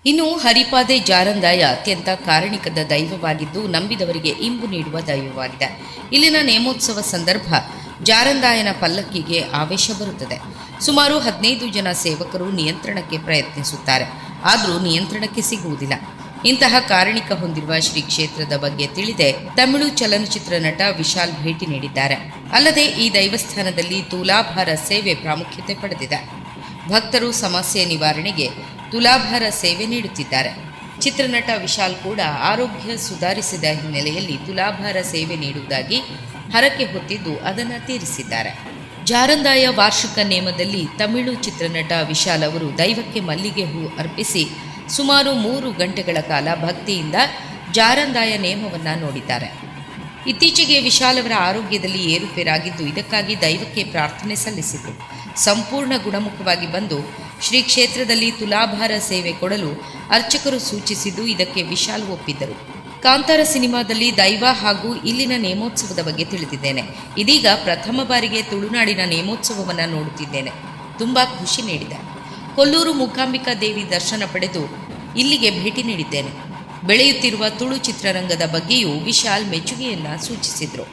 ಇನ್ನು ಹರಿಪಾದೆ ಜಾರಂದಾಯ ಅತ್ಯಂತ ಕಾರಣಿಕದ ದೈವವಾಗಿದ್ದು ನಂಬಿದವರಿಗೆ ಇಂಬು ನೀಡುವ ದೈವವಾಗಿದೆ. ಇಲ್ಲಿನ ನೇಮೋತ್ಸವ ಸಂದರ್ಭ ಜಾರಂದಾಯನ ಪಲ್ಲಕ್ಕಿಗೆ ಆವೇಶ ಬರುತ್ತದೆ. ಸುಮಾರು 15 ಜನ ಸೇವಕರು ನಿಯಂತ್ರಣಕ್ಕೆ ಪ್ರಯತ್ನಿಸುತ್ತಾರೆ, ಆದರೂ ನಿಯಂತ್ರಣಕ್ಕೆ ಸಿಗುವುದಿಲ್ಲ. ಇಂತಹ ಕಾರಣಿಕ ಹೊಂದಿರುವ ಶ್ರೀ ಕ್ಷೇತ್ರದ ಬಗ್ಗೆ ತಿಳಿದೆ ತಮಿಳು ಚಲನಚಿತ್ರ ನಟ ವಿಶಾಲ್ ಭೇಟಿ ನೀಡಿದ್ದಾರೆ. ಅಲ್ಲದೆ ಈ ದೈವಸ್ಥಾನದಲ್ಲಿ ತುಲಾಭಾರ ಸೇವೆ ಪ್ರಾಮುಖ್ಯತೆ ಪಡೆದಿದೆ. ಭಕ್ತರು ಸಮಸ್ಯೆ ನಿವಾರಣೆಗೆ ತುಲಾಭಾರ ಸೇವೆ ನೀಡುತ್ತಿದ್ದಾರೆ. ಚಿತ್ರನಟ ವಿಶಾಲ್ ಕೂಡ ಆರೋಗ್ಯ ಸುಧಾರಿಸಿದ ಹಿನ್ನೆಲೆಯಲ್ಲಿ ತುಲಾಭಾರ ಸೇವೆ ನೀಡುವುದಾಗಿ ಹರಕೆ ಹೊತ್ತಿದ್ದು ಅದನ್ನು ತೀರಿಸಿದ್ದಾರೆ. ಜಾರಂದಾಯ ವಾರ್ಷಿಕ ನೇಮದಲ್ಲಿ ತಮಿಳು ಚಿತ್ರನಟ ವಿಶಾಲ್ ಅವರು ದೈವಕ್ಕೆ ಮಲ್ಲಿಗೆ ಹೂ ಅರ್ಪಿಸಿ ಸುಮಾರು 3 ಗಂಟೆಗಳ ಕಾಲ ಭಕ್ತಿಯಿಂದ ಜಾರಂದಾಯ ನೇಮವನ್ನು ನೋಡಿದ್ದಾರೆ. ಇತ್ತೀಚೆಗೆ ವಿಶಾಲ್ ಅವರ ಆರೋಗ್ಯದಲ್ಲಿ ಏರುಪೇರಾಗಿದ್ದು ಇದಕ್ಕಾಗಿ ದೈವಕ್ಕೆ ಪ್ರಾರ್ಥನೆ ಸಲ್ಲಿಸಿತು. ಸಂಪೂರ್ಣ ಗುಣಮುಖವಾಗಿ ಬಂದು ಶ್ರೀ ಕ್ಷೇತ್ರದಲ್ಲಿ ತುಲಾಭಾರ ಸೇವೆ ಕೊಡಲು ಅರ್ಚಕರು ಸೂಚಿಸಿದ್ದು ಇದಕ್ಕೆ ವಿಶಾಲ್ ಒಪ್ಪಿದ್ದರು. ಕಾಂತಾರ ಸಿನಿಮಾದಲ್ಲಿ ದೈವ ಹಾಗೂ ಇಲ್ಲಿನ ನೇಮೋತ್ಸವದ ಬಗ್ಗೆ ತಿಳಿದಿದ್ದೇನೆ. ಇದೀಗ ಪ್ರಥಮ ಬಾರಿಗೆ ತುಳುನಾಡಿನ ನೇಮೋತ್ಸವವನ್ನು ನೋಡುತ್ತಿದ್ದೇನೆ. ತುಂಬ ಖುಷಿ ನೀಡಿದೆ. ಕೊಲ್ಲೂರು ಮೂಕಾಂಬಿಕಾ ದೇವಿ ದರ್ಶನ ಪಡೆದು ಇಲ್ಲಿಗೆ ಭೇಟಿ ನೀಡಿದ್ದೇನೆ. ಬೆಳೆಯುತ್ತಿರುವ ತುಳು ಚಿತ್ರರಂಗದ ಬಗ್ಗೆಯೂ ವಿಶಾಲ್ ಮೆಚ್ಚುಗೆಯನ್ನು ಸೂಚಿಸಿದರು.